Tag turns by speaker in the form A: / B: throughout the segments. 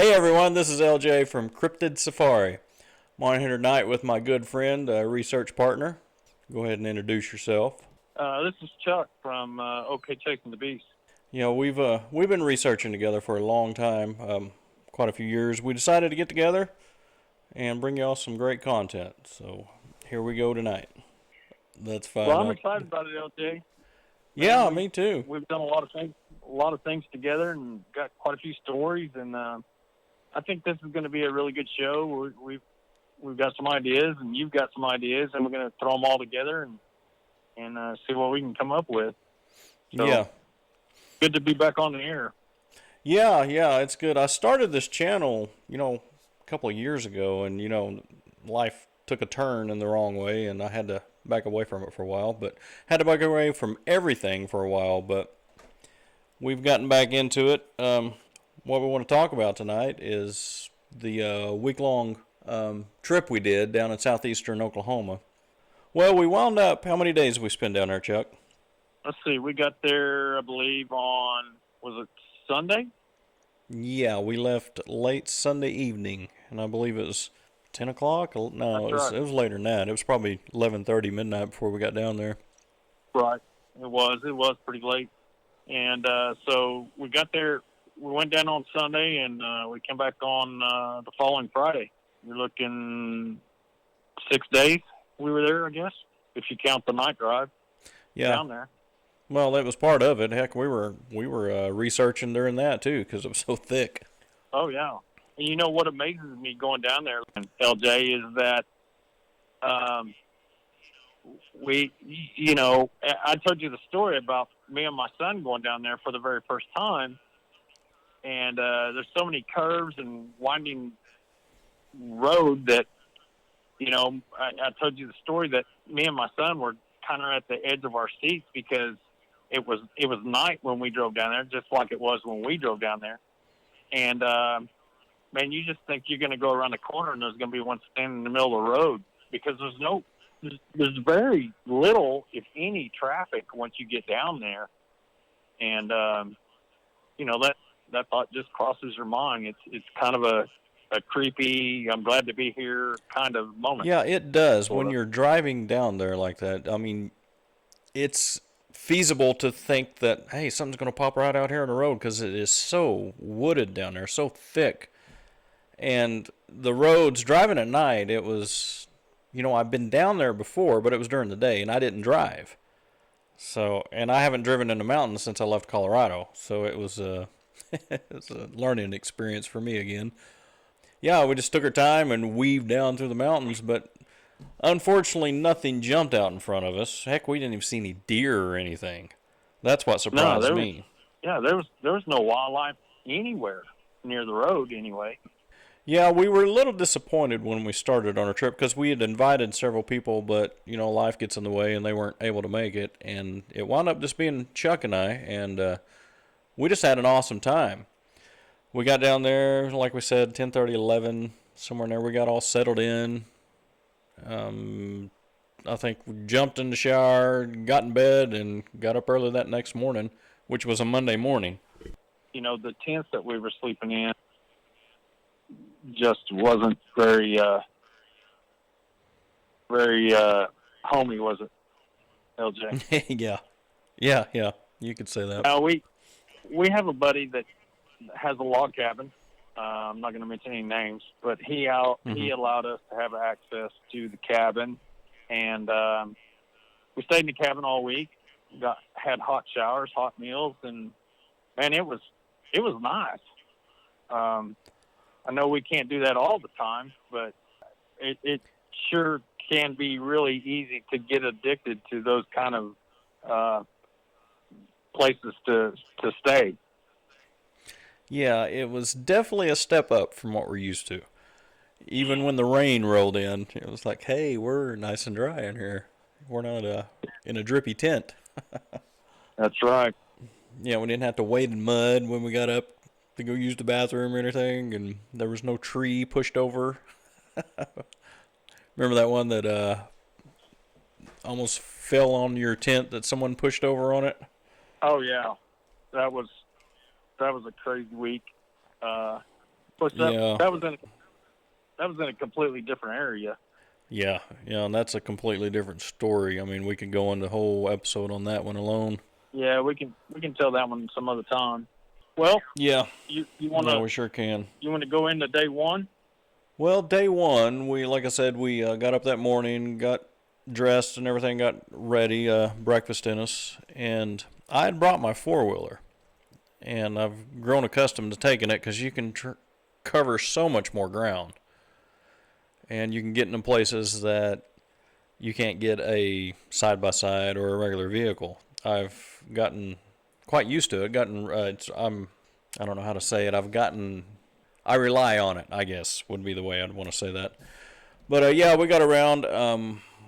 A: Hey everyone, this is LJ from Cryptid Safari. I'm on here tonight with my good friend, research partner. Go ahead and introduce yourself.
B: This is Chuck from OK Chasing the Beast.
A: You know, we've been researching together for a long time, quite a few years. We decided to get together and bring y'all some great content. So here we go tonight. Let's
B: Well,
A: find
B: I'm
A: out.
B: excited about it, LJ. Man,
A: Yeah,
B: we've
A: me too.
B: we've done a lot of things together, and got quite a few stories. And I think this is going to be a really good show. We've got some ideas, and you've got some ideas, and we're going to throw them all together and see what we can come up with. So
A: Yeah,
B: good to be back on the air.
A: yeah, it's good. I started this channel, a couple of years ago, and life took a turn in the wrong way, and I had to back away from it for a while. But had to back away from everything for a while. But we've gotten back into it. What we want to talk about tonight is the week-long trip we did down in southeastern Oklahoma. Well, we wound up. How many days we spend down there, Chuck?
B: Let's see. We got there, I believe, on was it Sunday?
A: Yeah, we left late Sunday evening, and I believe it was 10 o'clock. No,
B: That's right.
A: it was later than that. It was probably 11:30 midnight before we got down there.
B: Right. It was pretty late. And so we got there. We went down on Sunday, and we came back on the following Friday. You're looking 6 days we were there, I guess, if you count the night drive
A: Yeah,
B: down there.
A: well, that was part of it. Heck, we were researching during that too because it was so thick.
B: Oh, yeah. And you know what amazes me going down there, LJ, is that um, I told you the story about me and my son going down there for the very first time. And there's so many curves and winding road that I told you the story that me and my son were kind of at the edge of our seats because it was night when we drove down there, just like it was when we drove down there. And man, you just think you're going to go around the corner and there's going to be one standing in the middle of the road because there's very little, if any, traffic once you get down there. And that thought just crosses your mind. It's kind of a creepy, I'm glad to be here kind of moment,
A: Yeah, it does.
B: sort
A: When
B: of.
A: you're driving down there like that, I mean, it's feasible to think that, hey, something's going to pop right out here on the road because it is so wooded down there, so thick. And the roads, driving at night, it was, I've been down there before, but it was during the day, and I didn't drive. So, and I haven't driven in the mountains since I left Colorado. So it was it was a learning experience for me again. Yeah, we just took our time and weaved down through the mountains, but unfortunately, nothing jumped out in front of us. Heck, we didn't even see any deer or anything. That's what
B: No,
A: surprised me.
B: there was no wildlife anywhere near the road anyway.
A: Yeah, we were a little disappointed when we started on our trip because we had invited several people, but life gets in the way and they weren't able to make it, and it wound up just being Chuck and I, and we just had an awesome time. We got down there, like we said, 10:30, 11, somewhere in there. We got all settled in. Um, I think we jumped in the shower, got in bed, and got up early that next morning, which was a Monday morning.
B: The tents that we were sleeping in just wasn't very homey, was it, LJ?
A: Yeah, yeah, you could say that.
B: We have a buddy that has a log cabin. I'm not going to mention any names, but
A: Hmm.
B: he allowed us to have access to the cabin, and we stayed in the cabin all week. Had hot showers, hot meals, and man, it was nice. Um, I know we can't do that all the time, but it sure can be really easy to get addicted to those kind of uh, places to stay.
A: Yeah, it was definitely a step up from what we're used to. Even when the rain rolled in, it was like, hey, we're nice and dry in here. We're not in a drippy tent.
B: That's right.
A: Yeah, we didn't have to wade in mud when we got up to go use the bathroom or anything, and there was no tree pushed over. Remember that one that almost fell on your tent that someone pushed over on it?
B: Oh yeah, that was that was a crazy week. Uh, course,
A: Yeah.
B: that was in a completely different area.
A: Yeah, yeah, and that's a completely different story. I mean, we could go into a whole episode on that one alone.
B: Yeah, we can tell that one some other time. Well,
A: Yeah,
B: you
A: yeah, we sure can.
B: want to go into day one?
A: Well, day one, like I said, we got up that morning, got dressed and everything, got ready, breakfast in us, and I had brought my four-wheeler, and I've grown accustomed to taking it because you can cover so much more ground, and you can get into places that you can't get a side-by-side or a regular vehicle. I've gotten quite used to it. I don't know how to say it. I rely on it, I guess, would be the way I'd want to say that. But yeah, we got around.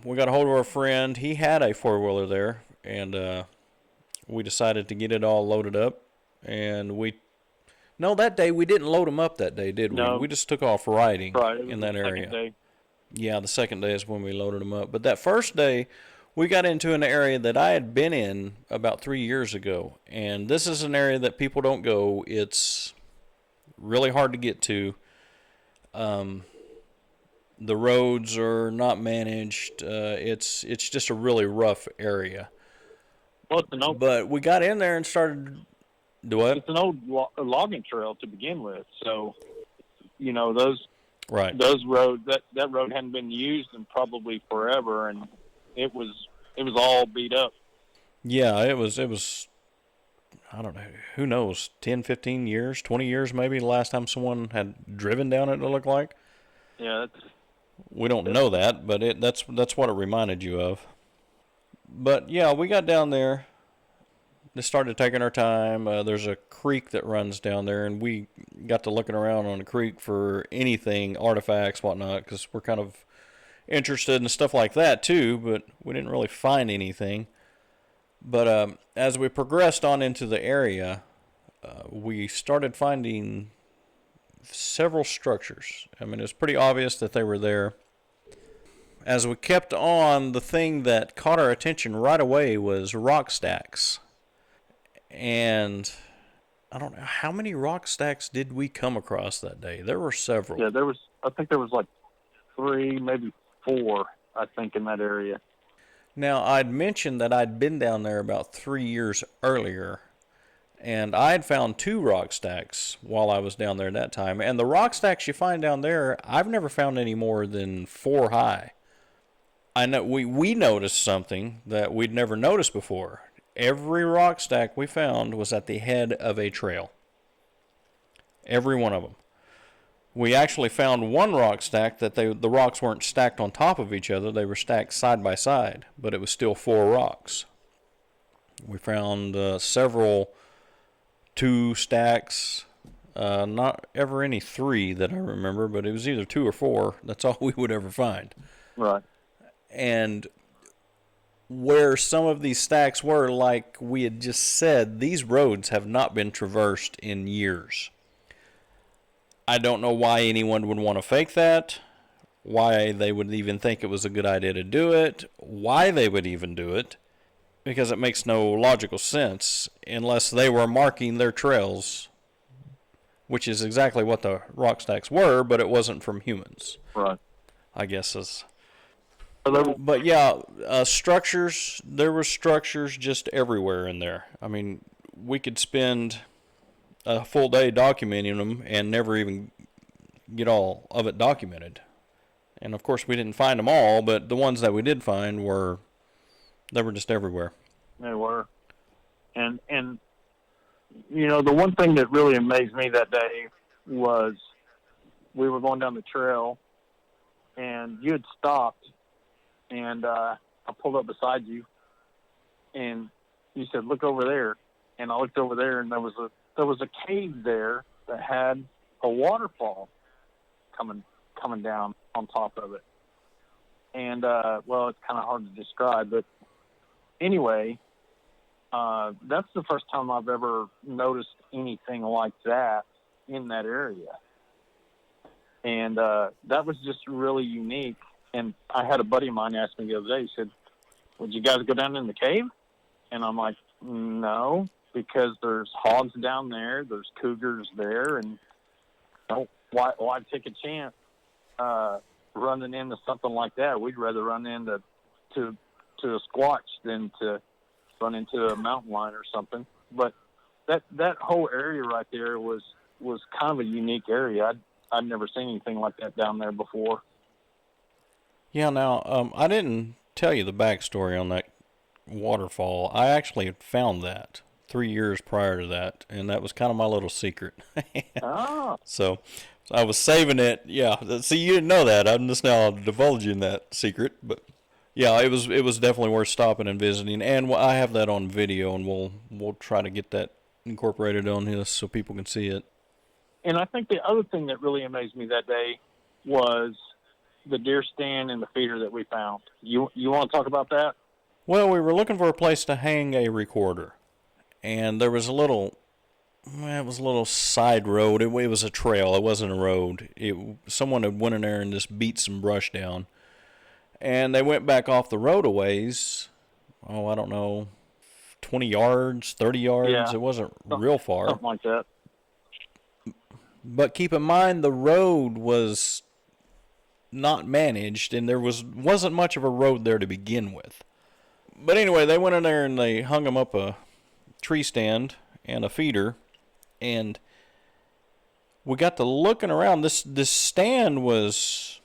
A: We got a hold of our friend. He had a four-wheeler there, and we decided to get it all loaded up. And no, that day we didn't load them up that day, did we?
B: No.
A: We just took off riding
B: Right, it was
A: in
B: the
A: that
B: second
A: area.
B: day.
A: Yeah, the second day is when we loaded them up. But that first day, we got into an area that I had been in about 3 years ago. And this is an area that people don't go. It's really hard to get to. The roads are not managed. It's just a really rough area.
B: Well, it's an old
A: But we got in there and started. Do what?
B: it's an old logging trail to begin with, so those
A: Right.
B: roads that road hadn't been used in probably forever, and it was all beat up.
A: Yeah, it was. I don't know. Who knows? 10, 15 years, 20 years maybe the last time someone had driven down it, it looked like.
B: Yeah,
A: We don't know that, but that's what it reminded you of. But yeah, we got down there. Just started taking our time. There's a creek that runs down there, and we got to looking around on the creek for anything, artifacts, whatnot, because we're kind of interested in stuff like that too. But we didn't really find anything. But as we progressed on into the area, we started finding several structures. I mean, it was pretty obvious that they were there. As we kept on, the thing that caught our attention right away was rock stacks. And I don't know, how many rock stacks did we come across that day? There were several.
B: yeah. I think there was like 3, maybe 4. I think in that area.
A: Now, I'd mentioned that I'd been down there about 3 years earlier, and I'd found 2 rock stacks while I was down there that time. And the rock stacks you find down there, I've never found any more than 4 high. I know we noticed something that we'd never noticed before. Every rock stack we found was at the head of a trail. Every one of them. We actually found one rock stack that the rocks weren't stacked on top of each other. They were stacked side by side, but it was still 4 rocks. We found several 2 stacks, not ever any 3 that I remember, but it was either 2 or 4. That's all we would ever find.
B: Right.
A: And where some of these stacks were, like we had just said, these roads have not been traversed in years. I don't know why anyone would want to fake that, why they would even think it was a good idea to do it, why they would even do it, because it makes no logical sense unless they were marking their trails, which is exactly what the rock stacks were, but it wasn't from humans.
B: Right.
A: I guess is.
B: So
A: But yeah, structures, there were structures just everywhere in there. I mean, we could spend a full day documenting them and never even get all of it documented. And of course we didn't find them all, but the ones that we did find they were just everywhere.
B: they were, and the one thing that really amazed me that day was we were going down the trail, and you had stopped, and I pulled up beside you, and you said, "Look over there," and I looked over there, and there was a cave there that had a waterfall coming down on top of it, and well, it's kind of hard to describe, but anyway, that's the first time I've ever noticed anything like that in that area, and that was just really unique. And I had a buddy of mine ask me the other day, he said, "Would you guys go down in the cave?" And I'm like, "No, because there's hogs down there, there's cougars there, and why take a chance running into something like that? We'd rather run into to a squatch than to run into a mountain lion or something. But that whole area right there was kind of a unique area. I'd never seen anything like that down there before.
A: Yeah, now, I didn't tell you the backstory on that waterfall. I actually had found that 3 years prior to that, and that was kind of my little secret.
B: Ah,
A: So I was saving it. Yeah, see, you didn't know that. I'm just now divulging that secret, but yeah, it was definitely worth stopping and visiting, and I have that on video, and we'll try to get that incorporated on this so people can see it.
B: and I think the other thing that really amazed me that day was the deer stand and the feeder that we found. You want to talk about that?
A: Well, we were looking for a place to hang a recorder, and there was a little. Well, it was a little side road. It was a trail. It wasn't a road. Someone had went in there and just beat some brush down, and they went back off the road a ways. Oh, I don't know, 20 yards, 30 yards.
B: Yeah,
A: It wasn't real far.
B: something like that.
A: But keep in mind the road was not managed, and there wasn't much of a road there to begin with. But anyway, they went in there and they hung them up a tree stand and a feeder, and we got to looking around. This stand was,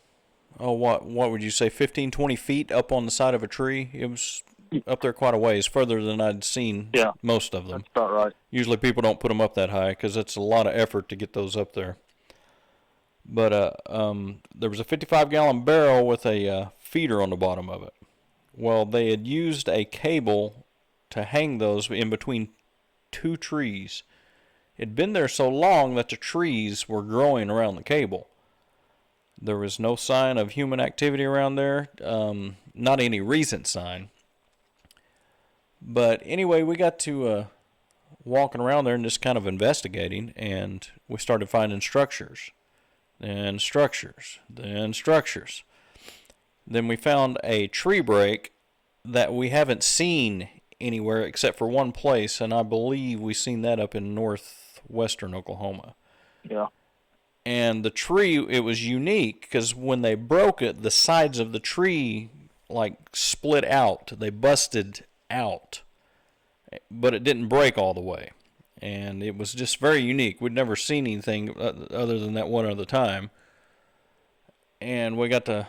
A: oh, what would you say, 15, 20 feet up on the side of a tree? It was up there quite a ways, further than I'd seen
B: Yeah,
A: most of them.
B: that's about right.
A: Usually people don't put them up that high because it's a lot of effort to get those up there. But there was a 55-gallon barrel with a feeder on the bottom of it. Well, they had used a cable to hang those in between two trees. It had been there so long that the trees were growing around the cable. There was no sign of human activity around there, not any recent sign. But anyway, we got to walking around there and just kind of investigating, and we started finding structures. Then structures. Then structures. Then we found a tree break that we haven't seen anywhere except for one place, and I believe we seen that up in northwestern Oklahoma.
B: Yeah.
A: And the tree, it was unique because when they broke it, the sides of the tree like split out. They busted out, but it didn't break all the way. And it was just very unique. We'd never seen anything other than that one other time. And we got to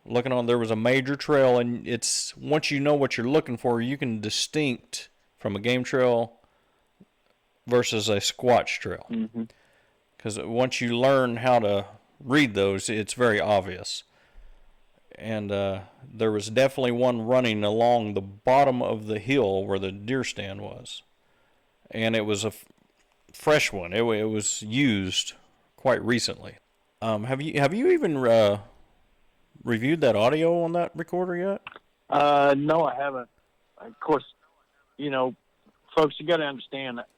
A: looking on, there was a major trail, and it's, once you know what you're looking for, you can distinct from a game trail versus a squatch trail.
B: Mm-hmm.
A: Because once you learn how to read those, it's very obvious. And there was definitely one running along the bottom of the hill where the deer stand was. And it was a fresh one. It was used quite recently. Have you even reviewed that audio on that recorder yet?
B: No, I haven't. Of course, folks, you got to understand that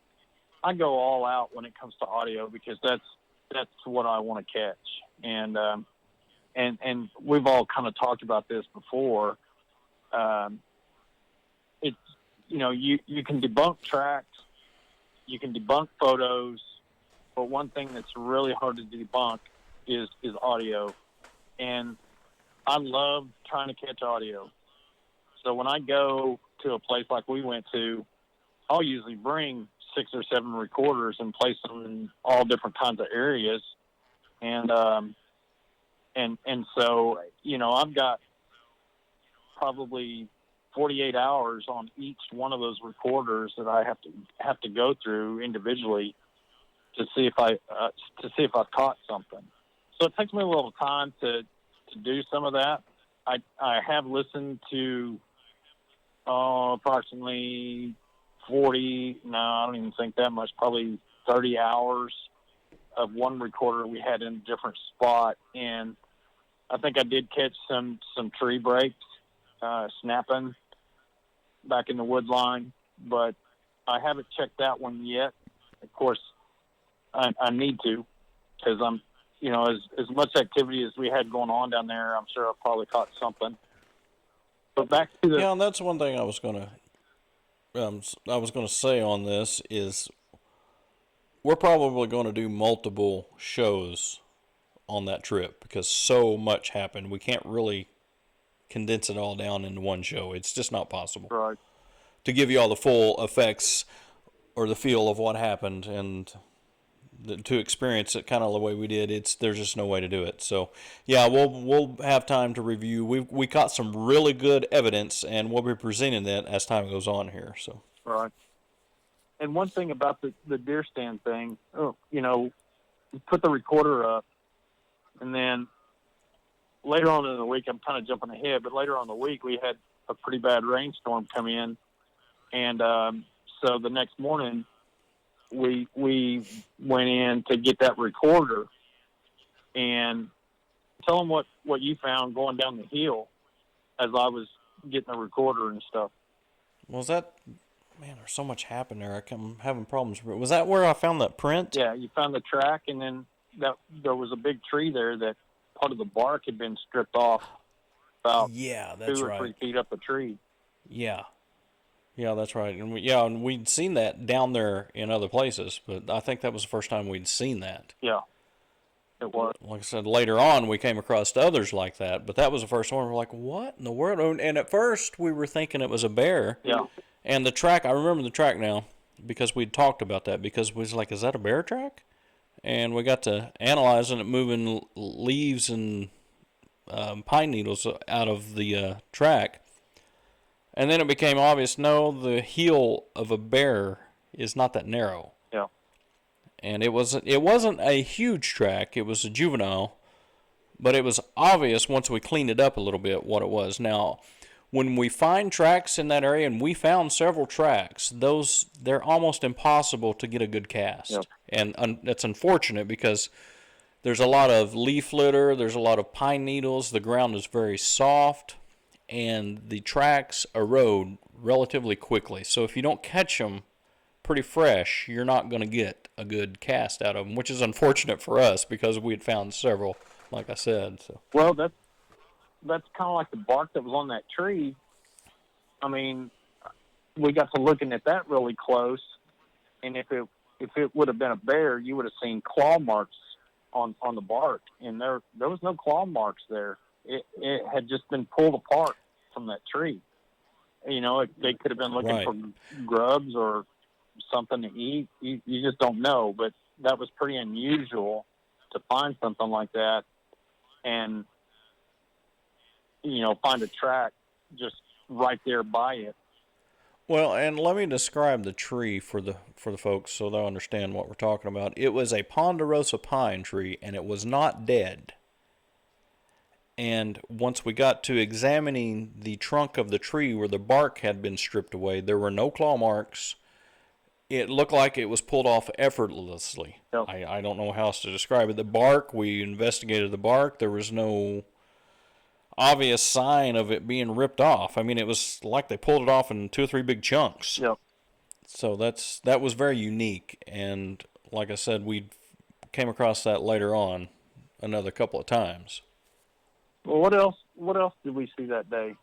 B: I go all out when it comes to audio because that's what I want to catch. And we've all kind of talked about this before. It's, you can debunk tracks, you can debunk photos, but one thing that's really hard to debunk is audio. And I love trying to catch audio. So when I go to a place like we went to, I'll usually bring 6 or 7 recorders and place them in all different kinds of areas. And so, I've got probably 48 hours on each one of those recorders that I have to go through individually to see if I've caught something. So it takes me a little time to do some of that. I have listened to approximately 40, no, I don't even think that much, probably 30 hours of one recorder we had in a different spot. And I think I did catch some tree breaks snapping back in the wood line, but I haven't checked that one yet. Of course, I need to, because I'm, as much activity as we had going on down there, I'm sure I probably caught something. But back to the...
A: Yeah, and that's one thing I was gonna say on this is we're probably going to do multiple shows on that trip because so much happened. We can't really condense it all down into one show. It's just not possible
B: Right.
A: to give you all the full effects or the feel of what happened and to experience it kind of the way we did. There's just no way to do it. So yeah, we'll have time to review. We caught some really good evidence, and we'll be presenting that as time goes on here. So
B: Right. And one thing about the deer stand thing, you know, we put the recorder up, and then later on in the week, I'm kind of jumping ahead, but later on in the week, we had a pretty bad rainstorm come in. And so the next morning, we went in to get that recorder and tell them what you found going down the hill as I was getting the recorder and stuff.
A: was that, man, there's so much happened there. I'm having problems. Was that where I found that print?
B: Yeah, you found the track, and then there was a big tree there that part of the bark had been stripped off about
A: Yeah, that's
B: 2 or
A: right.
B: 3 feet up the tree.
A: Yeah. Yeah, that's right. And we'd seen that down there in other places, but I think that was the first time we'd seen that.
B: Yeah, it was.
A: Like I said, later on we came across others like that, but that was the first one. We're like, what in the world? And at first we were thinking it was a bear.
B: Yeah.
A: And the track, I remember the track now because we'd talked about that because we was like, is that a bear track? And we got to analyzing it, moving leaves and pine needles out of the track. And then it became obvious, no, the heel of a bear is not that narrow.
B: Yeah.
A: And it wasn't a huge track. It was a juvenile, but it was obvious once we cleaned it up a little bit what it was. Now, when we find tracks in that area, and we found several tracks, they're almost impossible to get a good cast.
B: Yep.
A: And that's unfortunate because there's a lot of leaf litter, there's a lot of pine needles, the ground is very soft, and the tracks erode relatively quickly. So if you don't catch them pretty fresh, you're not going to get a good cast out of them, which is unfortunate for us because we had found several, like I said. So.
B: Well, that's kind of like the bark that was on that tree. I mean, we got to looking at that really close, and if it would have been a bear, you would have seen claw marks on the bark, and there was no claw marks there. It had just been pulled apart from that tree. You know, they could have been looking
A: Right.
B: for grubs or something to eat. You just don't know, but that was pretty unusual to find something like that and, you know, find a track just right there by it.
A: Well, and let me describe the tree for the folks so they'll understand what we're talking about. It was a ponderosa pine tree, and it was not dead. And once we got to examining the trunk of the tree where the bark had been stripped away, there were no claw marks. It looked like it was pulled off effortlessly.
B: Yep.
A: I don't know how else to describe it. The bark, we investigated the bark. There was no obvious sign of it being ripped off. I mean, it was like they pulled it off in 2 or 3 big chunks.
B: Yep.
A: So that was very unique. And like I said, we came across that later on another couple of times.
B: Well, what else did we see that day?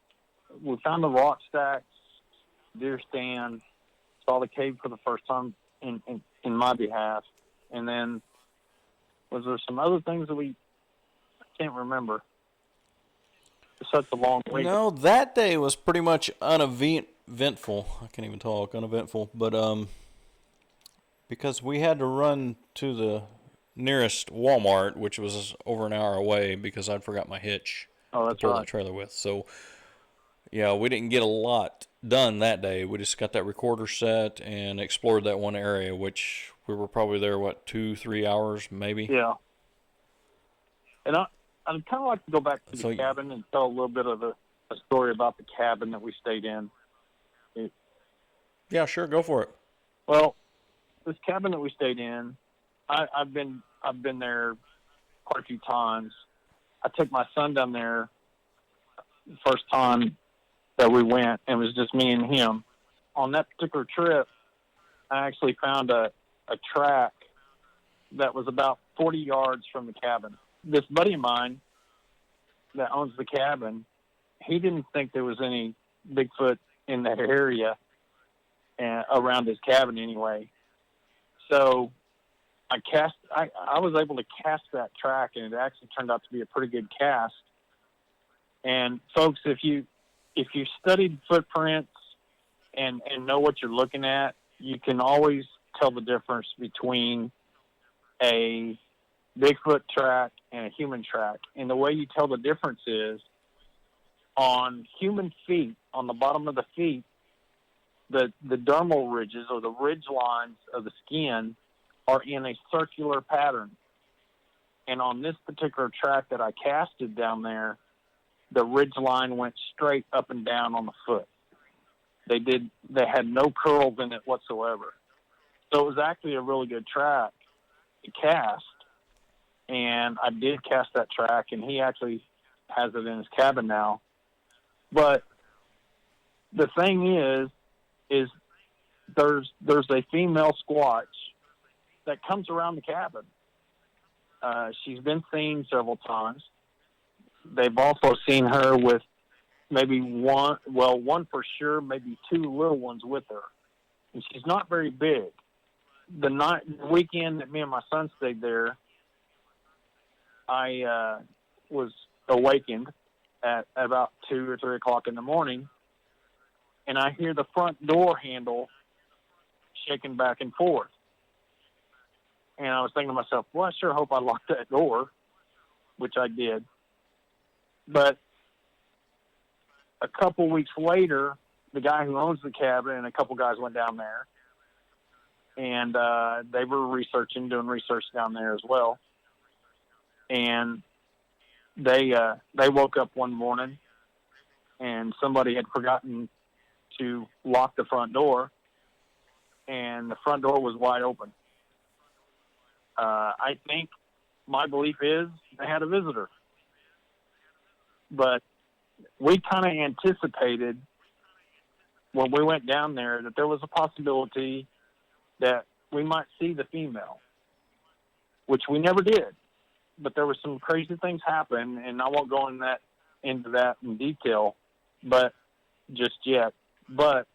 B: We found the rock stacks, deer stand, saw the cave for the first time in my behalf. And then was there some other things that I can't remember. It's such a long week.
A: No, that day was pretty much uneventful. I can't even talk, uneventful. But because we had to run to the nearest Walmart, which was over an hour away because I'd forgot my hitch
B: Oh,
A: to
B: that's
A: pull
B: right.
A: the trailer with. So, yeah, we didn't get a lot done that day. We just got that recorder set and explored that one area, which we were probably there, 2-3 hours maybe?
B: Yeah. And I'd kind of like to go back to the cabin and tell a little bit of a story about the cabin that we stayed in.
A: Yeah, sure, go for it.
B: Well, this cabin that we stayed in, I've been there quite a few times. I took my son down there the first time that we went, and it was just me and him. On that particular trip, I actually found a track that was about 40 yards from the cabin. This buddy of mine that owns the cabin, he didn't think there was any Bigfoot in that area around his cabin anyway. So I was able to cast that track, and it actually turned out to be a pretty good cast. And folks, if you studied footprints and know what you're looking at, you can always tell the difference between a Bigfoot track and a human track. And the way you tell the difference is on human feet, on the bottom of the feet, the dermal ridges or the ridge lines of the skin are in a circular pattern. And on this particular track that I casted down there, the ridge line went straight up and down on the foot. They had no curls in it whatsoever. So it was actually a really good track to cast. And I did cast that track, and he actually has it in his cabin now. But the thing is there's a female squatch that comes around the cabin. She's been seen several times. They've also seen her with maybe one for sure, maybe two little ones with her. And she's not very big. The weekend that me and my son stayed there, I was awakened at about 2 or 3 o'clock in the morning, and I hear the front door handle shaking back and forth. And I was thinking to myself, well, I sure hope I locked that door, which I did. But a couple weeks later, the guy who owns the cabin and a couple guys went down there, and they were doing research down there as well. And they woke up one morning, and somebody had forgotten to lock the front door, and the front door was wide open. I think my belief is they had a visitor. But we kind of anticipated when we went down there that there was a possibility that we might see the female, which we never did. But there were some crazy things happen, and I won't go into that in detail, but just yet. But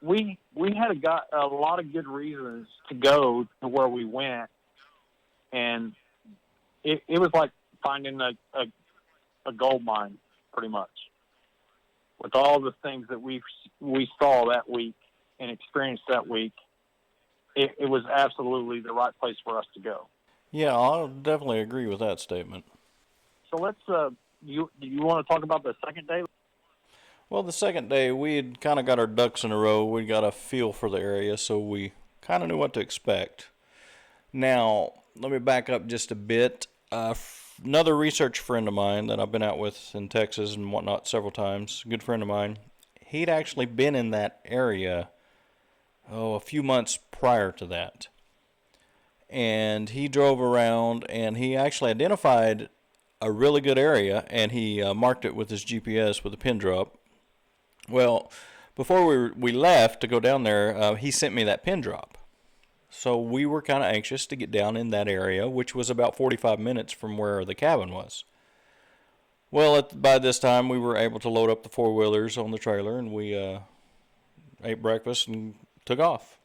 B: we had got a lot of good reasons to go to where we went, and it was like finding a gold mine, pretty much, with all the things that we saw that week and experienced that week. It was absolutely the right place for us to go.
A: Yeah, I'll definitely agree with that statement.
B: So let's, you want to talk about the second day?
A: Well, the second day, we had kind of got our ducks in a row. We got a feel for the area, so we kind of knew what to expect. Now, let me back up just a bit. Another research friend of mine that I've been out with in Texas and whatnot several times, a good friend of mine, he'd actually been in that area, a few months prior to that. And he drove around, and he actually identified a really good area, and he marked it with his GPS with a pin drop. Well, before we left to go down there, he sent me that pin drop. So we were kind of anxious to get down in that area, which was about 45 minutes from where the cabin was. Well, by this time, we were able to load up the four-wheelers on the trailer, and we ate breakfast and took off.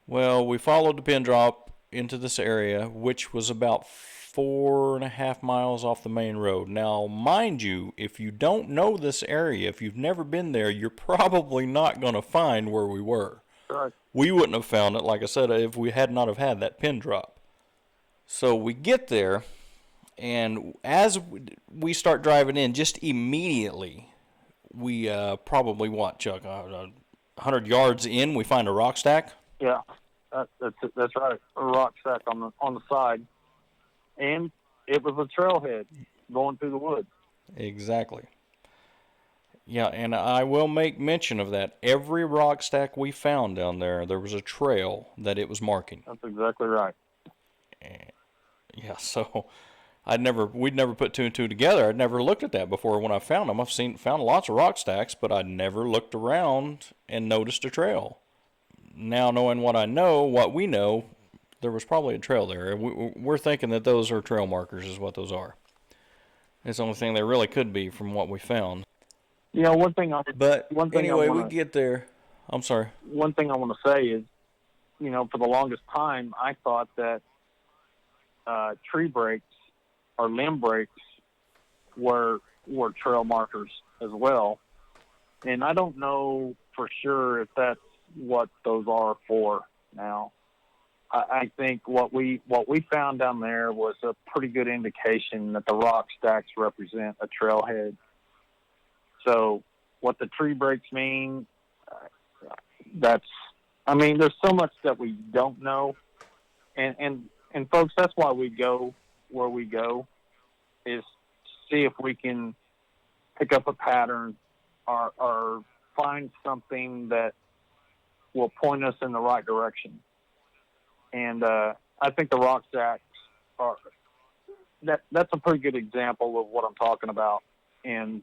A: Well, we followed the pin drop into this area, which was about 4.5 miles off the main road. Now, mind you, if you don't know this area, if you've never been there, you're probably not going to find where we were.
B: Right.
A: We wouldn't have found it, like I said, if we had not have had that pin drop. So we get there, and as we start driving in, just immediately, we probably, Chuck, 100 yards in, we find a rock stack.
B: Yeah, that's right. A rock stack on the side, and it was a trailhead going through the woods.
A: Exactly. Yeah, and I will make mention of that. Every rock stack we found down there, there was a trail that it was marking.
B: That's exactly right.
A: And, yeah, so we'd never put two and two together. I'd never looked at that before. When I found them, found lots of rock stacks, but I'd never looked around and noticed a trail. Now, knowing what we know, there was probably a trail there. We're thinking that those are trail markers is what those are. It's the only thing they really could be from what we found.
B: You know,
A: anyway, we get there. I'm sorry.
B: One thing I want to say is for the longest time, I thought that tree breaks or limb breaks were trail markers as well. And I don't know for sure if that's what those are for now. I think what we found down there was a pretty good indication that the rock stacks represent a trailhead. So what the tree breaks mean, there's so much that we don't know. And folks, that's why we go where we go, is see if we can pick up a pattern or find something that will point us in the right direction. And I think the rock stacks that's a pretty good example of what I'm talking about. And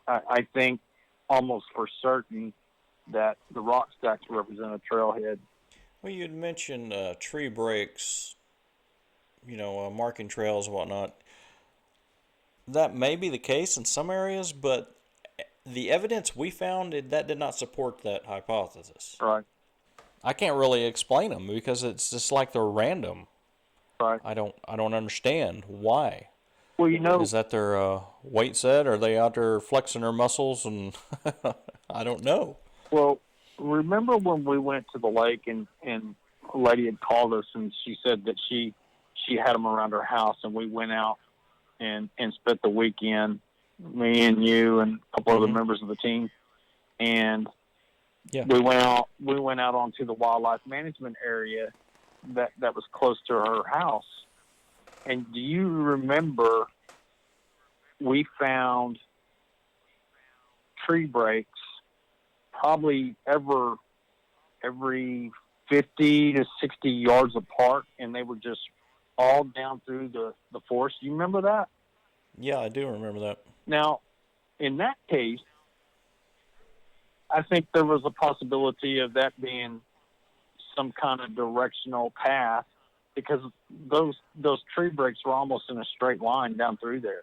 B: I think almost for certain that the rock stacks represent a trailhead.
A: Well, you'd mentioned tree breaks, marking trails and whatnot. That may be the case in some areas, but the evidence we found, that did not support that hypothesis.
B: Right.
A: I can't really explain them because it's just like they're random.
B: Right.
A: I don't understand why.
B: Well,
A: is that their weight set? Are they out there flexing their muscles? And I don't know.
B: Well, remember when we went to the lake and a lady had called us and she said that she had them around her house, and we went out and spent the weekend, me and you and a couple other members of the team, and we went out onto the wildlife management area that was close to her house. And do you remember we found tree breaks probably every 50 to 60 yards apart, and they were just all down through the forest? You remember that?
A: Yeah, I do remember that.
B: Now, in that case, I think there was a possibility of that being some kind of directional path, because those tree breaks were almost in a straight line down through there.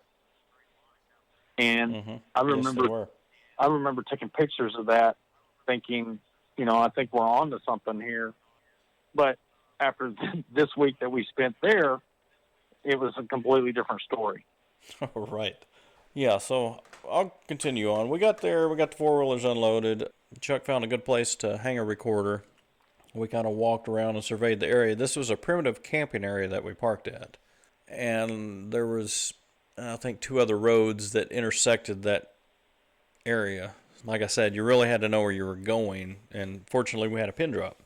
B: And I remember taking pictures of that, thinking, I think we're on to something here. But after this week that we spent there, it was a completely different story.
A: Right. Yeah, so I'll continue on. We got there, we got the four-wheelers unloaded. Chuck found a good place to hang a recorder. We kind of walked around and surveyed the area. This was a primitive camping area that we parked at. And there was, I think, 2 other roads that intersected that area. Like I said, you really had to know where you were going, and fortunately we had a pin drop.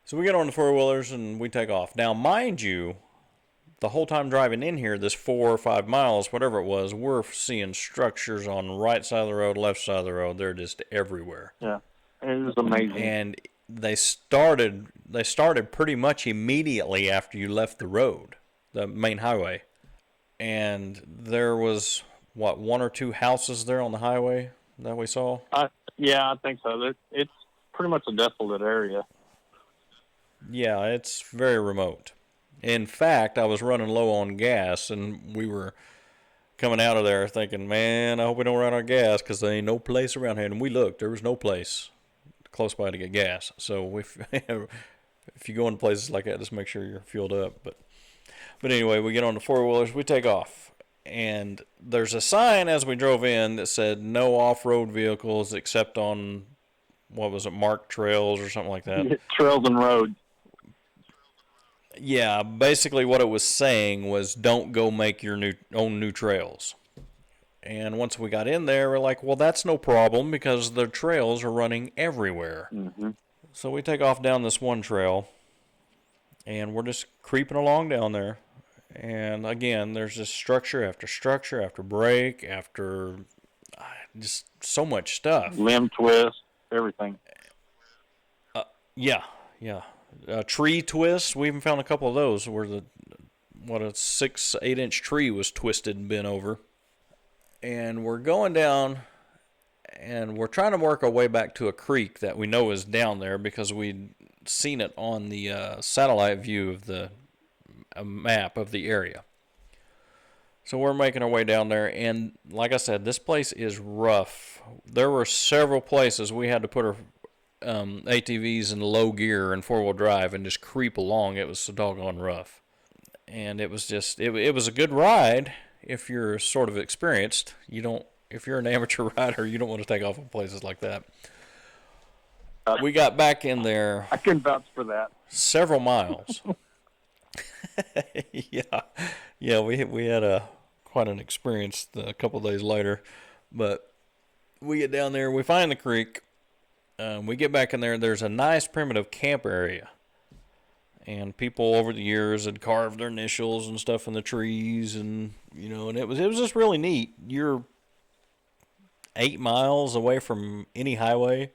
A: So we get on the four-wheelers and we take off. Now, mind you, the whole time driving in here, this 4 or 5 miles, whatever it was, we're seeing structures on the right side of the road, left side of the road. They're just everywhere.
B: Yeah, it was amazing.
A: And they started pretty much immediately after you left the road, the main highway. And there was, 1 or 2 houses there on the highway that we saw?
B: Yeah, I think so. It's pretty much a desolate area.
A: Yeah, it's very remote. In fact, I was running low on gas, and we were coming out of there thinking, man, I hope we don't run out of gas, because there ain't no place around here. And we looked, there was no place close by to get gas. So if you go into places like that, just make sure you're fueled up. But anyway, we get on the four-wheelers, we take off. And there's a sign as we drove in that said no off-road vehicles except on, marked trails or something like that.
B: Trails and roads.
A: Yeah, basically what it was saying was don't go make your own new trails. And once we got in there, we're like, well, that's no problem because the trails are running everywhere.
B: Mm-hmm.
A: So we take off down this one trail, and we're just creeping along down there. And again, there's just structure after break, after just so much stuff.
B: Limb twist, everything.
A: Yeah. Tree twists. We even found a couple of those where a 6-8 inch tree was twisted and bent over. And we're going down, and we're trying to work our way back to a creek that we know is down there because we'd seen it on the satellite view of the map of the area. So we're making our way down there, and like I said, this place is rough. There were several places we had to put our ATVs in low gear and four-wheel drive and just creep along. It was so doggone rough. And it was just, it was a good ride if you're sort of experienced. If you're an amateur rider, you don't want to take off in places like that. We got back in there.
B: I can vouch for that.
A: Several miles. Yeah. We had quite an experience a couple of days later, but we get down there, we find the creek, we get back in there. There's a nice primitive camp area, and people over the years had carved their initials and stuff in the trees, and and it was just really neat. You're 8 miles away from any highway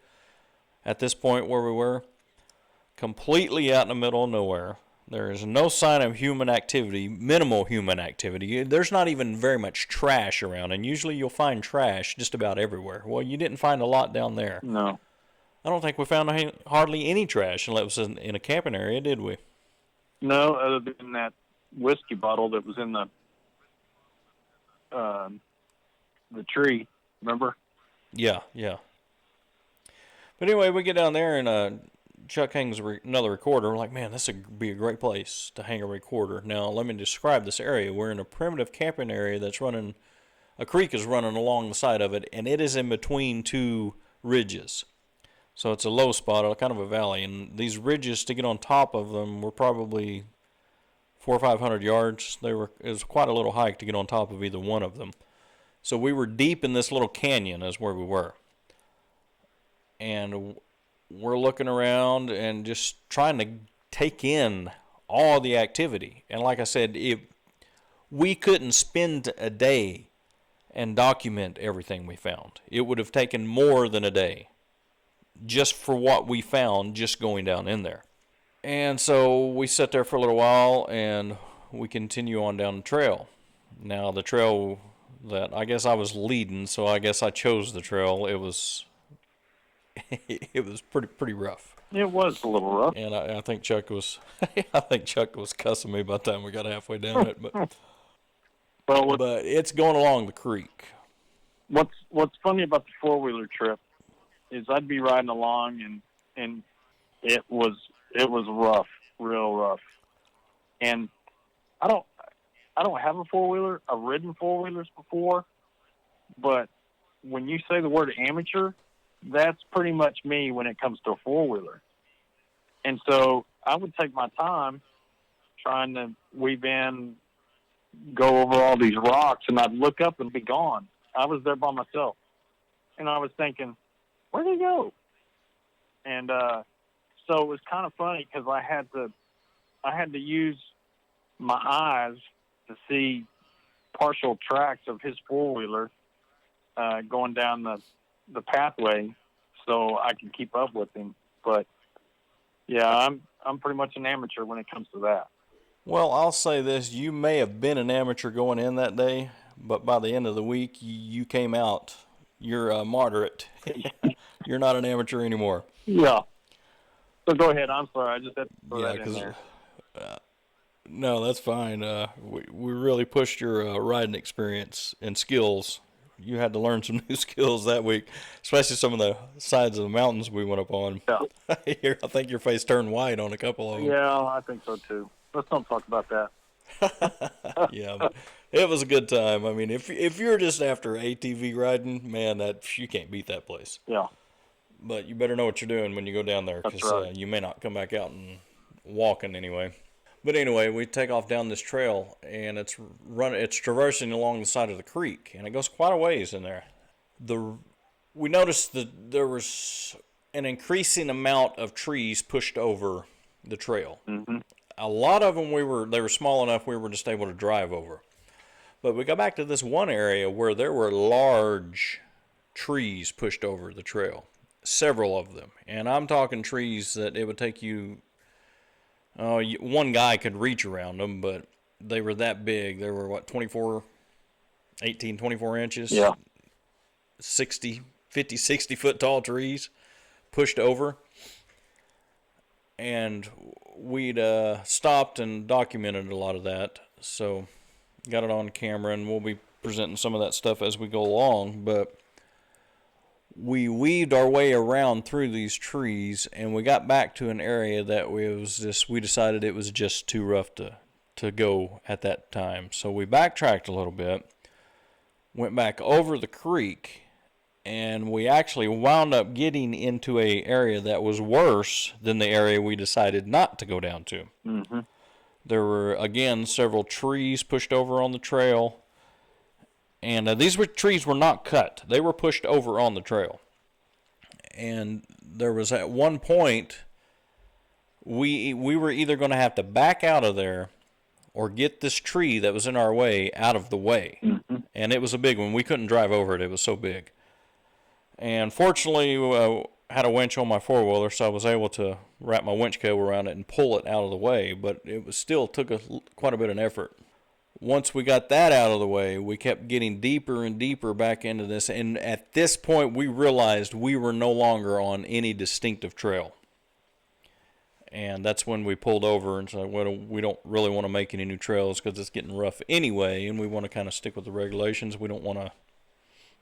A: at this point where we were, completely out in the middle of nowhere. There is no sign of human activity, minimal human activity. There's not even very much trash around, and usually you'll find trash just about everywhere. Well, you didn't find a lot down there.
B: No.
A: I don't think we found hardly any trash unless it was in a camping area, did we?
B: No, other than that whiskey bottle that was in the tree, remember?
A: Yeah. But anyway, we get down there, and Chuck hangs another recorder. We're like, man, this would be a great place to hang a recorder. Now, let me describe this area. We're in a primitive camping area that's running, a creek is running along the side of it, and it is in between two ridges. So it's a low spot, kind of a valley, and these ridges, to get on top of them, were probably 400 or 500 yards. It was quite a little hike to get on top of either one of them. So we were deep in this little canyon is where we were. And we're looking around and just trying to take in all the activity. And like I said, we couldn't spend a day and document everything we found. It would have taken more than a day just for what we found just going down in there. And so we sat there for a little while, and we continue on down the trail. Now, the trail that I guess I was leading, so I guess I chose the trail. It was pretty rough.
B: It was a little rough.
A: And I think Chuck was cussing me by the time we got halfway down it. But but it's going along the creek.
B: What's funny about the 4-wheeler trip is I'd be riding along, and it was rough, real rough. And I don't have a 4-wheeler. I've ridden 4-wheelers before, but when you say the word amateur, that's pretty much me when it comes to a 4-wheeler. And so I would take my time trying to weave in, go over all these rocks, and I'd look up and be gone. I was there by myself. And I was thinking, where'd they go? And so it was kind of funny because I had to use my eyes to see partial tracks of his 4-wheeler going down the pathway so I can keep up with him. But yeah, I'm pretty much an amateur when it comes to that.
A: Well, I'll say this, you may have been an amateur going in that day, but by the end of the week you came out, you're a moderate. You're not an amateur anymore.
B: Yeah. So go ahead, I'm sorry, I just had to throw that in there.
A: No, that's fine. We really pushed your riding experience and skills. You had to learn some new skills that week, especially some of the sides of the mountains we went up on.
B: Yeah.
A: I think your face turned white on a couple of them.
B: Yeah, I think so too. Let's don't talk about that.
A: Yeah, but it was a good time. I mean, if you're just after ATV riding, man, you can't beat that place.
B: Yeah.
A: But you better know what you're doing when you go down there, because
B: right.
A: You may not come back out and walking anyway. But anyway, we take off down this trail, and it's traversing along the side of the creek, and it goes quite a ways in there. We noticed that there was an increasing amount of trees pushed over the trail.
B: Mm-hmm.
A: A lot of them they were small enough we were just able to drive over. But we got back to this one area where there were large trees pushed over the trail, several of them, and I'm talking trees that it would take you. One guy could reach around them, but they were that big. They were, 24 inches?
B: Yeah.
A: 50, 60 foot tall trees pushed over. And we'd stopped and documented a lot of that. So got it on camera, and we'll be presenting some of that stuff as we go along. But we weaved our way around through these trees, and we got back to an area that we decided it was just too rough to go at that time. So we backtracked a little bit, went back over the creek, and we actually wound up getting into a area that was worse than the area we decided not to go down to.
B: Mm-hmm.
A: There were, again, several trees pushed over on the trail. And trees were not cut. They were pushed over on the trail. And there was at one point, we were either going to have to back out of there or get this tree that was in our way out of the way.
B: Mm-hmm.
A: And it was a big one. We couldn't drive over it. It was so big. And fortunately, I had a winch on my four-wheeler, so I was able to wrap my winch cable around it and pull it out of the way. But it still took quite a bit of effort. Once we got that out of the way, we kept getting deeper and deeper back into this. And at this point, we realized we were no longer on any distinctive trail. And that's when we pulled over and said, well, we don't really want to make any new trails because it's getting rough anyway. And we want to kind of stick with the regulations. We don't want to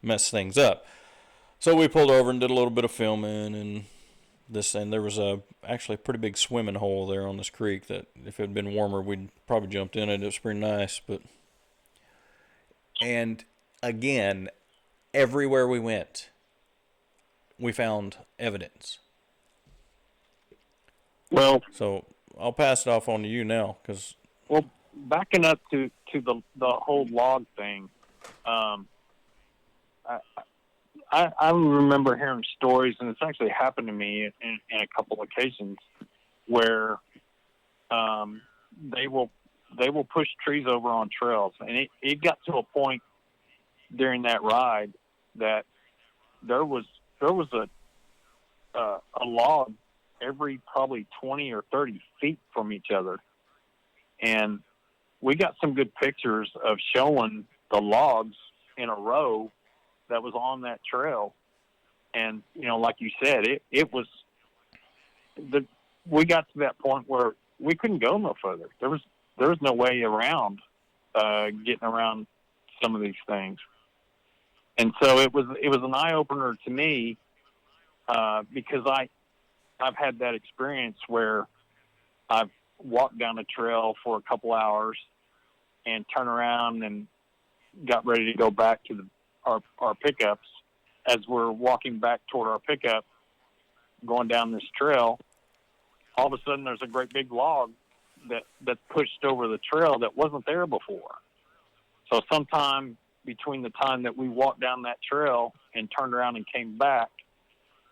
A: mess things up. So we pulled over and did a little bit of filming and there was actually a pretty big swimming hole there on this creek that if it had been warmer, we'd probably jumped in it. It was pretty nice. And again, everywhere we went, we found evidence.
B: Well,
A: so I'll pass it off on to you now, because
B: backing up to the whole log thing, I remember hearing stories, and it's actually happened to me in a couple occasions, where they will push trees over on trails, and it got to a point during that ride that there was a log every probably 20 or 30 feet from each other, and we got some good pictures of showing the logs in a row that was on that trail. And, like you said, we got to that point where we couldn't go no further. There was no way around, getting around some of these things. And so it was an eye opener to me, because I've had that experience where I've walked down a trail for a couple hours and turned around and got ready to go back to our pickups. As we're walking back toward our pickup, going down this trail, all of a sudden there's a great big log that pushed over the trail that wasn't there before. So sometime between the time that we walked down that trail and turned around and came back,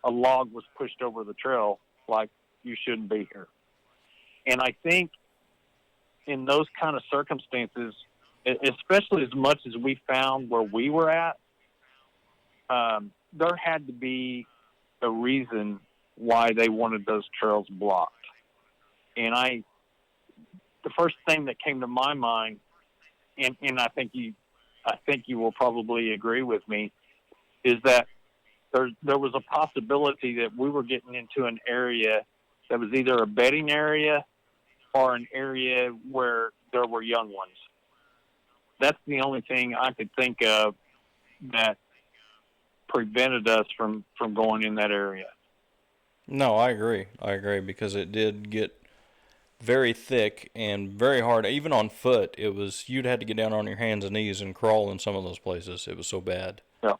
B: a log was pushed over the trail like, you shouldn't be here. And I think in those kind of circumstances, especially as much as we found where we were at, there had to be a reason why they wanted those trails blocked. And the first thing that came to my mind, and I think you will probably agree with me, is that there was a possibility that we were getting into an area that was either a bedding area or an area where there were young ones. That's the only thing I could think of that prevented us from going in that area.
A: No, I agree, because it did get very thick and very hard. Even on foot, you'd had to get down on your hands and knees and crawl in some of those places. It was so bad.
B: Yeah.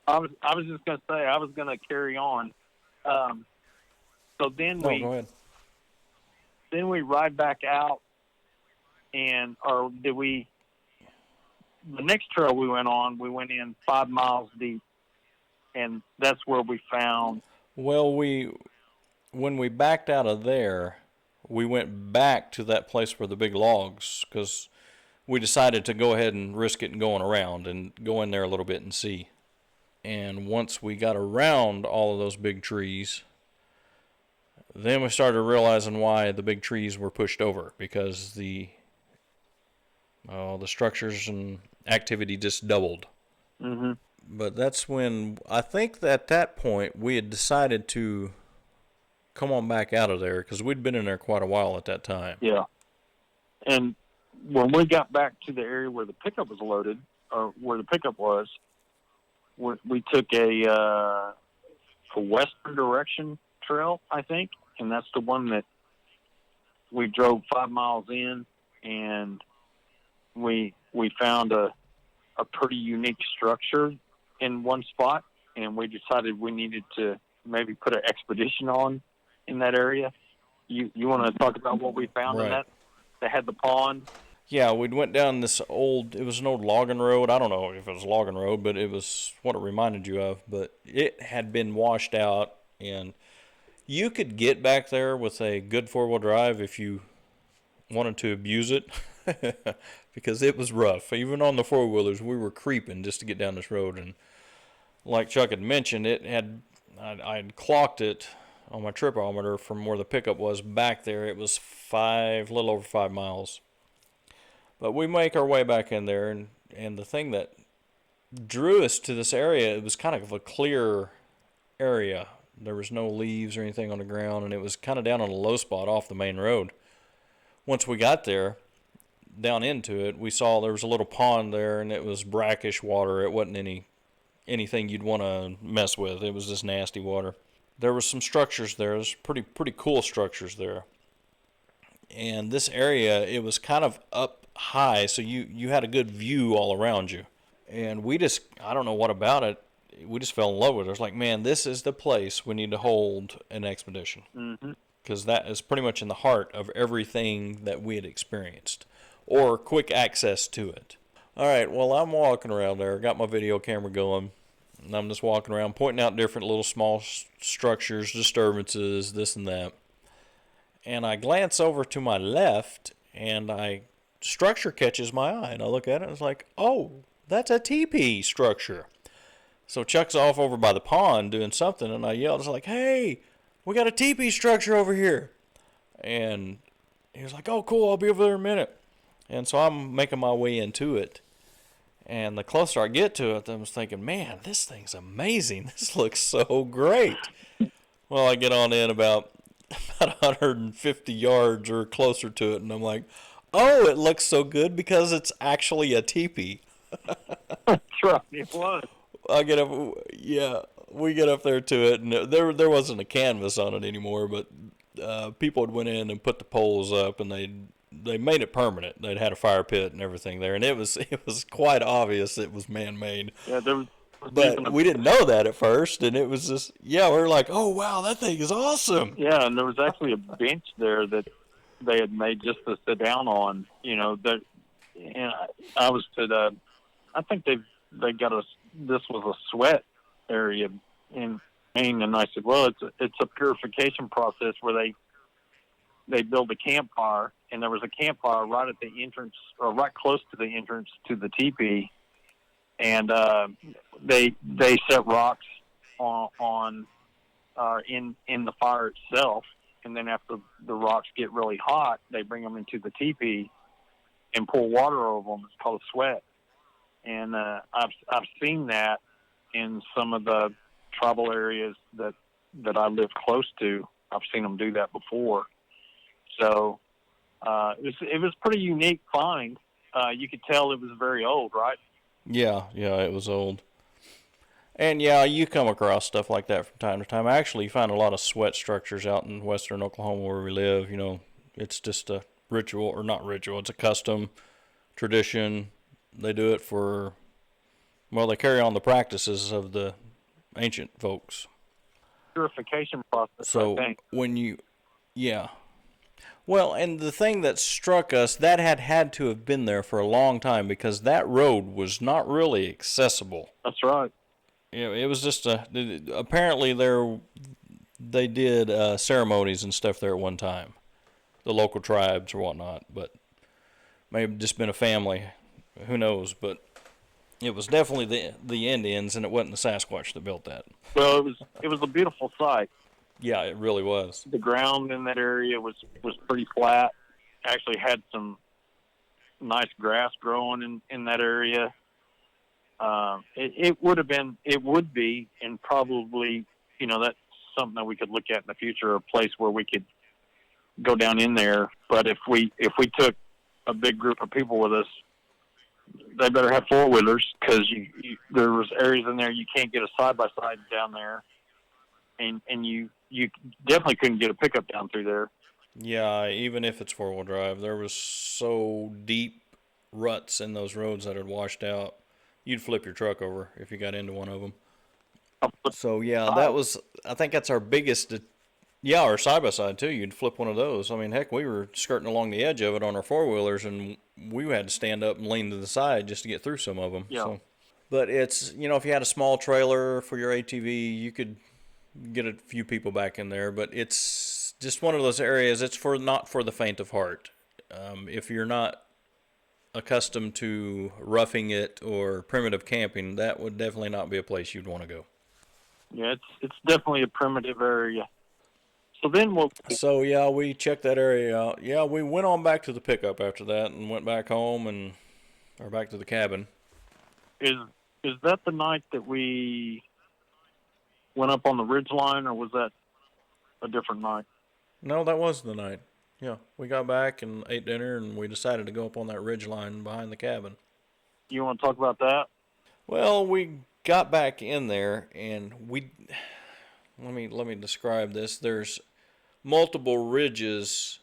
B: I was just going to say, I was going to carry on. So then
A: go ahead.
B: Then we ride back out, the next trail we went on, we went in 5 miles deep, and that's where we found.
A: Well, when we backed out of there, we went back to that place where the big logs, because we decided to go ahead and risk it and going around and go in there a little bit and see. And once we got around all of those big trees, then we started realizing why the big trees were pushed over, because the structures and activity just doubled.
B: Mm-hmm.
A: But that's when, I think that at that point, we had decided to come on back out of there, because we'd been in there quite a while at that time.
B: Yeah. And when we got back to the area where the pickup was loaded, or where the pickup was, we took a a western direction trail, I think, and that's the one that we drove 5 miles in, and we found a pretty unique structure in one spot, and we decided we needed to maybe put an expedition on in that area. You want to talk about what we found in that? They had the pond.
A: Yeah, we went down this it was an old logging road. I don't know if it was a logging road, but it was what it reminded you of. But it had been washed out, and you could get back there with a good four-wheel drive if you wanted to abuse it, because it was rough. Even on the four-wheelers, we were creeping just to get down this road. And like Chuck had mentioned, I had clocked it on my tripometer from where the pickup was back there. It was a little over 5 miles. But we make our way back in there, and the thing that drew us to this area, it was kind of a clear area. There was no leaves or anything on the ground, and it was kind of down on a low spot off the main road. Once we got there, down into it, we saw there was a little pond there, and it was brackish water. It wasn't anything you'd want to mess with. It was just nasty water. There was some structures there. There's pretty cool structures there. And this area, it was kind of up high, so you had a good view all around you. And I don't know what about it, we just fell in love with it. It was like, man, this is the place we need to hold an expedition. Because that is pretty much in the heart of everything that we had experienced, or quick access to it. All right, well, I'm walking around there, got my video camera going, and I'm just walking around pointing out different little small structures, disturbances, this and that. And I glance over to my left, and structure catches my eye, and I look at it, and it's like, oh, that's a teepee structure. So Chuck's off over by the pond doing something, and I yelled, it's like, hey, we got a teepee structure over here. And he was like, oh, cool, I'll be over there in a minute. And so I'm making my way into it. And the closer I get to it, I was thinking, man, this thing's amazing. This looks so great. Well, I get on in about 150 yards or closer to it, and I'm like, oh, it looks so good because it's actually a teepee.
B: That's right, it was.
A: I get up, yeah, we get up there to it, and there wasn't a canvas on it anymore, but people had went in and put the poles up, and they made it permanent. They'd had a fire pit and everything there, and it was quite obvious it was man-made.
B: Yeah,
A: but we didn't know that at first, and it was just, we were like, oh, wow, that thing is awesome.
B: Yeah, and there was actually a bench there that they had made just to sit down on, and I was I think they got this was a sweat area in Maine, and I said, well, it's a purification process where they build a campfire, and there was a campfire right at the entrance, or right close to the entrance to the teepee, and they set rocks on in the fire itself, and then after the rocks get really hot, they bring them into the teepee and pour water over them. It's called a sweat, and I've seen that in some of the tribal areas that I live close to. I've seen them do that before. So it was pretty unique find. You could tell it was very old, right?
A: Yeah, it was old. And yeah, you come across stuff like that from time to time. Actually, you find a lot of sweat structures out in western Oklahoma where we live. It's just a ritual, or not ritual, it's a custom, tradition. They do it they carry on the practices of the ancient folks.
B: Purification process,
A: so
B: I think.
A: Well, and the thing that struck us, that had to have been there for a long time, because that road was not really accessible.
B: That's right.
A: It was just apparently they did ceremonies and stuff there at one time, the local tribes or whatnot, but maybe just been a family, who knows, but it was definitely the Indians, and it wasn't the Sasquatch that built that.
B: Well, it was a beautiful sight.
A: Yeah, it really was.
B: The ground in that area was pretty flat. Actually had some nice grass growing in that area. It would be, and probably, that's something that we could look at in the future, a place where we could go down in there. But if we took a big group of people with us, they better have four-wheelers, because there was areas in there you can't get a side-by-side down there. and you definitely couldn't get a pickup down through there.
A: Yeah, even if it's four-wheel drive, there was so deep ruts in those roads that had washed out. You'd flip your truck over if you got into one of them. So yeah, that was. I think that's our biggest. Yeah, or side by side too. You'd flip one of those. I mean, heck, we were skirting along the edge of it on our four wheelers, and we had to stand up and lean to the side just to get through some of them.
B: Yeah.
A: So, but it's if you had a small trailer for your ATV, you could get a few people back in there. But it's just one of those areas. It's not for the faint of heart. If you're not accustomed to roughing it or primitive camping, that would definitely not be a place you'd want to go.
B: Yeah, it's definitely a primitive area. So then
A: So yeah, we checked that area out. Yeah, we went on back to the pickup after that and went back home or back to the cabin.
B: Is that the night that we went up on the ridge line, or was that a different night?
A: No, that was the night. Yeah, we got back and ate dinner, and we decided to go up on that ridge line behind the cabin.
B: You want to talk about that?
A: Well, we got back in there, and let me describe this. There's multiple ridges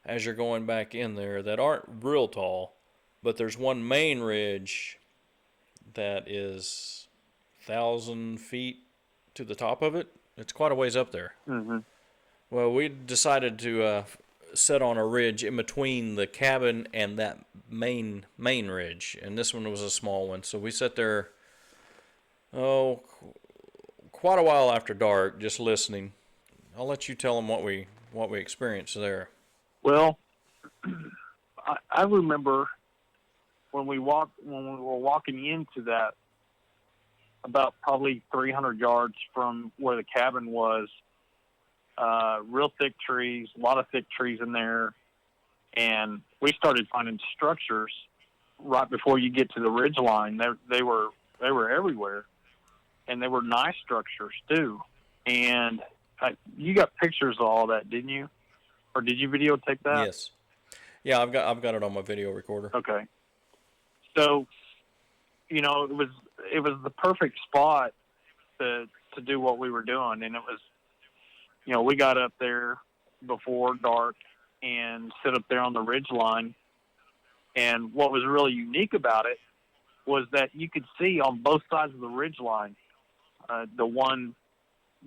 A: as you're going back in there that aren't real tall, but there's one main ridge that is 1,000 feet to the top of it. It's quite a ways up there.
B: Mm-hmm.
A: Well, we decided to set on a ridge in between the cabin and that main ridge, and this one was a small one. So we sat there, quite a while after dark, just listening. I'll let you tell them what we experienced there.
B: Well, I remember when we were walking into that, about probably 300 yards from where the cabin was. Real thick trees, a lot of thick trees in there, and we started finding structures right before you get to the ridge line. They were everywhere, and they were nice structures too. And you got pictures of all that, didn't you? Or did you videotape that?
A: Yes. Yeah, I've got it on my video recorder.
B: Okay. So, it was the perfect spot to do what we were doing, and it was. We got up there before dark and sit up there on the ridge line. And what was really unique about it was that you could see on both sides of the ridge line, the one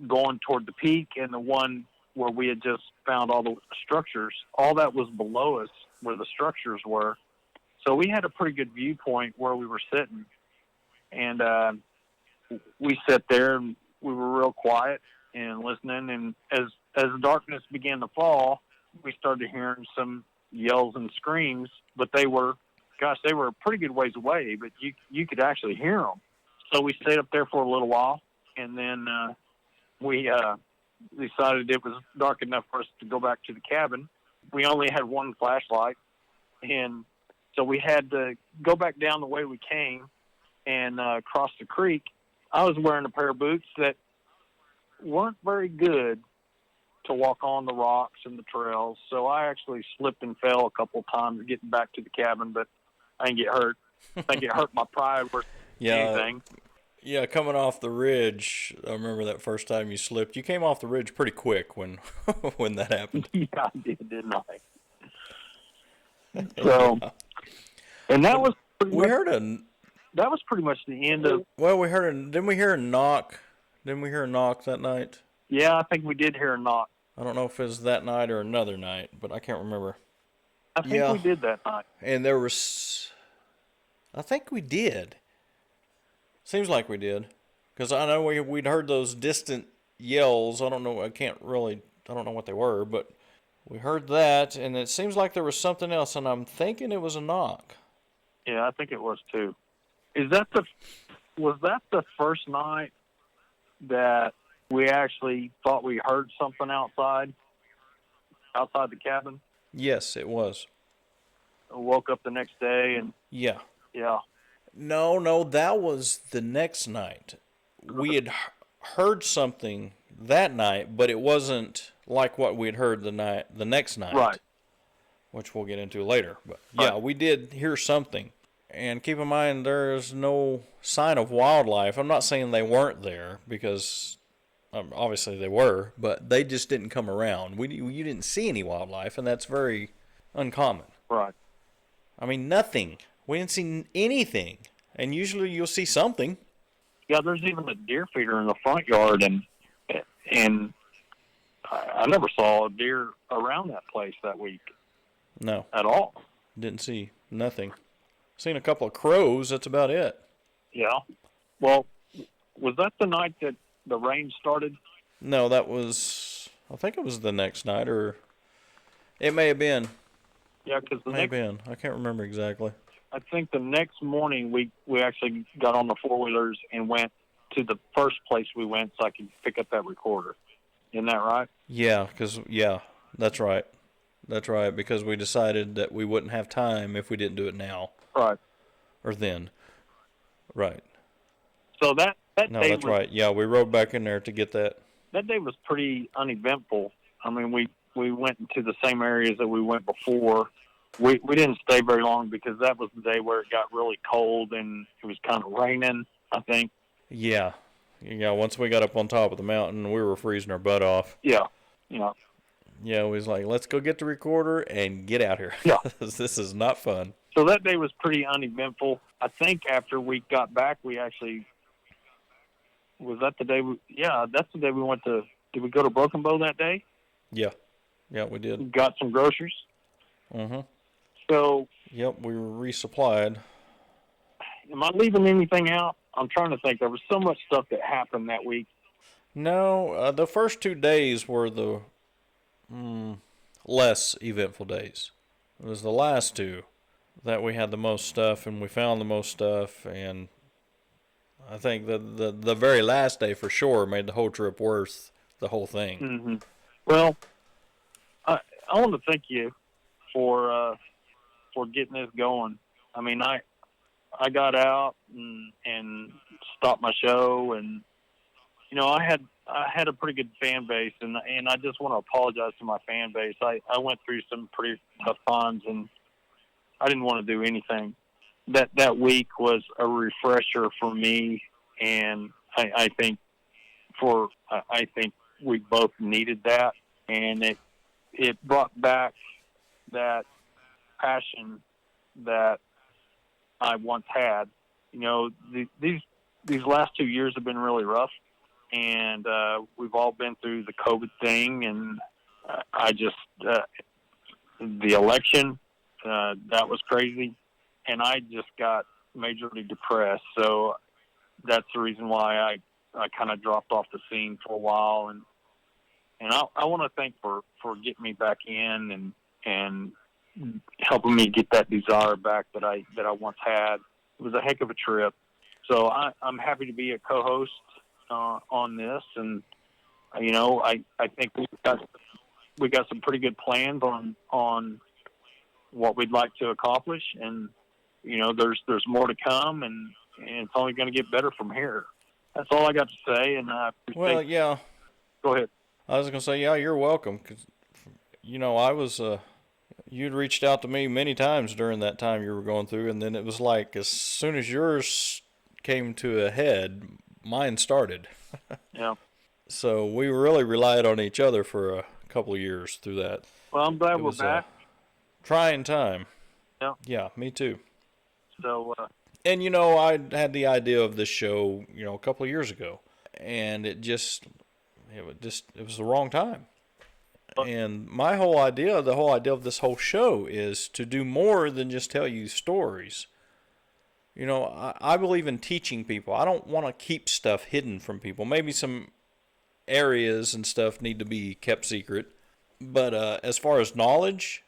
B: going toward the peak and the one where we had just found all the structures. All that was below us where the structures were. So we had a pretty good viewpoint where we were sitting. And we sat there and we were real quiet and listening, and as the darkness began to fall, we started hearing some yells and screams, but they were a pretty good ways away, but you could actually hear them. So we stayed up there for a little while, and then we decided it was dark enough for us to go back to the cabin. We only had one flashlight, and so we had to go back down the way we came and cross the creek. I was wearing a pair of boots that weren't very good to walk on the rocks and the trails, so I actually slipped and fell a couple of times getting back to the cabin, but I didn't get hurt. I think it hurt my pride worse than anything.
A: Yeah, coming off the ridge, I remember that first time you slipped. You came off the ridge pretty quick when when that happened.
B: Yeah, I did, didn't I? So, and that was pretty that was pretty much the end of.
A: Well, didn't we hear a knock? Didn't we hear a knock that night?
B: Yeah, I think we did hear a knock.
A: I don't know if it was that night or another night, but I can't remember.
B: I think we did that night.
A: And I think we did. Seems like we did. Because I know we'd heard those distant yells. I don't know what they were, but we heard that, and it seems like there was something else, and I'm thinking it was a knock.
B: Yeah, I think it was too. Was that the first night that we actually thought we heard something outside the cabin?
A: Yes, it was.
B: I woke up the next day and...
A: Yeah.
B: Yeah.
A: No, that was the next night. We had heard something that night, but it wasn't like what we had heard the next night.
B: Right.
A: Which we'll get into later. But yeah, we did hear something. And keep in mind, there's no sign of wildlife. I'm not saying they weren't there, because Obviously they were, but they just didn't come around. You didn't see any wildlife, and that's very uncommon.
B: Right.
A: I mean, nothing. We didn't see anything, and usually you'll see something.
B: Yeah, there's even a deer feeder in the front yard, and I never saw a deer around that place that week.
A: No,
B: at all.
A: didn't see nothing. Seen a couple of crows. That's about it.
B: Yeah. Well, was that the night that the rain started?
A: No, that was. I think it was the next night, or it may have been.
B: Yeah, because
A: May have been. I can't remember exactly.
B: I think the next morning we actually got on the four-wheelers and went to the first place we went so I could pick up that recorder. Isn't that right?
A: Yeah, that's right. That's right, because we decided that we wouldn't have time if we didn't do it now.
B: Right.
A: Or then. Right.
B: So that
A: No,
B: day
A: that's right. Yeah, we rode back in there to get that.
B: That day was pretty uneventful. I mean, we went into the same areas that we went before. We didn't stay very long because that was the day where it got really cold and it was kind of raining, I think.
A: Yeah. Yeah, once we got up on top of the mountain, we were freezing our butt off.
B: Yeah. Yeah.
A: Yeah, we was like, let's go get the recorder and get out here.
B: Yeah.
A: This is not fun.
B: So that day was pretty uneventful. I think after we got back, we actually, was that the day that's the day we went to, did we go to Broken Bow that day?
A: Yeah. Yeah, we did.
B: We got some groceries.
A: Mm-hmm.
B: So.
A: Yep, we were resupplied.
B: Am I leaving anything out? I'm trying to think. There was so much stuff that happened that week.
A: No, the first 2 days were the less eventful days. It was the last two that we had the most stuff and we found the most stuff, and I think the very last day for sure made the whole trip worth the whole thing.
B: Mm-hmm. Well, I want to thank you for getting this going. I mean, I got out and stopped my show, and I had a pretty good fan base, and I just want to apologize to my fan base. I went through some pretty tough times, and I didn't want to do anything. That week was a refresher for me, and I think we both needed that, and it brought back that passion that I once had. These last 2 years have been really rough, and we've all been through the COVID thing, and I just the election that was crazy, and I just got majorly depressed. So that's the reason why I kind of dropped off the scene for a while, and I want to thank for getting me back in and helping me get that desire back that I once had. It was a heck of a trip. So I'm happy to be a co-host on this, and I think we got some pretty good plans on what we'd like to accomplish, and there's more to come, and it's only going to get better from here. That's all I got to say, and
A: Well, yeah.
B: Go ahead.
A: I was going to say, yeah, you're welcome, because I was you'd reached out to me many times during that time you were going through, and then it was like as soon as yours came to a head, mine started.
B: Yeah.
A: So we really relied on each other for a couple of years through that.
B: Well, I'm glad we're back.
A: Trying time.
B: Yeah.
A: Yeah, me too.
B: So.
A: And I had the idea of this show, a couple of years ago, and it was the wrong time. And my whole idea, the whole idea of this whole show is to do more than just tell you stories. I believe in teaching people. I don't want to keep stuff hidden from people. Maybe some areas and stuff need to be kept secret. But as far as knowledge,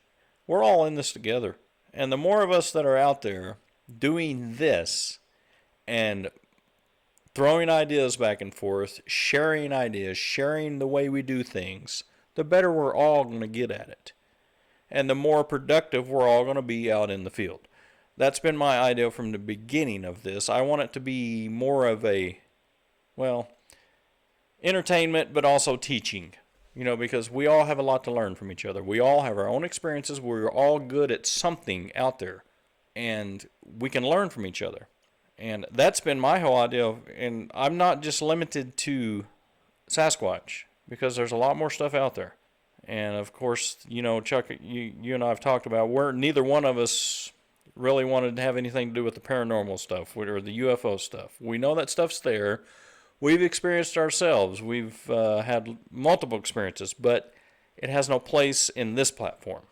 A: we're all in this together. And the more of us that are out there doing this and throwing ideas back and forth, sharing ideas, sharing the way we do things, the better we're all going to get at it. And the more productive we're all going to be out in the field. That's been my idea from the beginning of this. I want it to be more of entertainment, but also teaching. Because we all have a lot to learn from each other. We all have our own experiences. We're all good at something out there. And we can learn from each other. And that's been my whole idea. And I'm not just limited to Sasquatch, because there's a lot more stuff out there. And of course, Chuck, you and I have talked about neither one of us really wanted to have anything to do with the paranormal stuff or the UFO stuff. We know that stuff's there. We've experienced ourselves. We've had multiple experiences, but it has no place in this platform.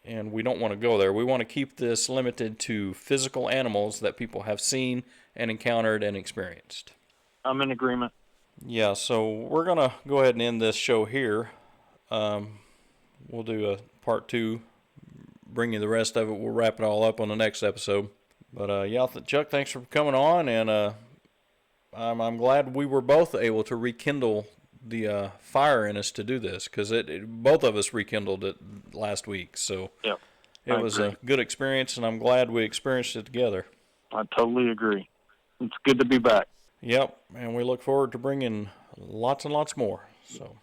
A: And we don't want to go there. We want to keep this limited to physical animals that people have seen and encountered and experienced.
B: I'm in agreement.
A: Yeah, so we're going to go ahead and end this show here. We'll do a part 2, bring you the rest of it. We'll wrap it all up on the next episode. But yeah, Chuck, thanks for coming on, and I'm glad we were both able to rekindle the fire in us to do this, because both of us rekindled it last week. So
B: yep,
A: it was a good experience, and I'm glad we experienced it together.
B: I totally agree. It's good to be back.
A: Yep, and we look forward to bringing lots and lots more. So,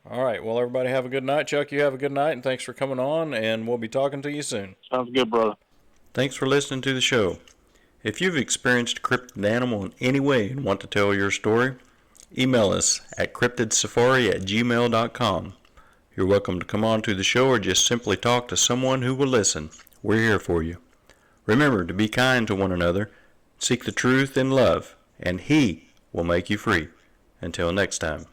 A: all right, well, everybody have a good night. Chuck, you have a good night, and thanks for coming on, and we'll be talking to you soon.
B: Sounds good, brother.
A: Thanks for listening to the show. If you've experienced a cryptid animal in any way and want to tell your story, email us at cryptidsafari@gmail.com. You're welcome to come on to the show or just simply talk to someone who will listen. We're here for you. Remember to be kind to one another, seek the truth in love, and He will make you free. Until next time.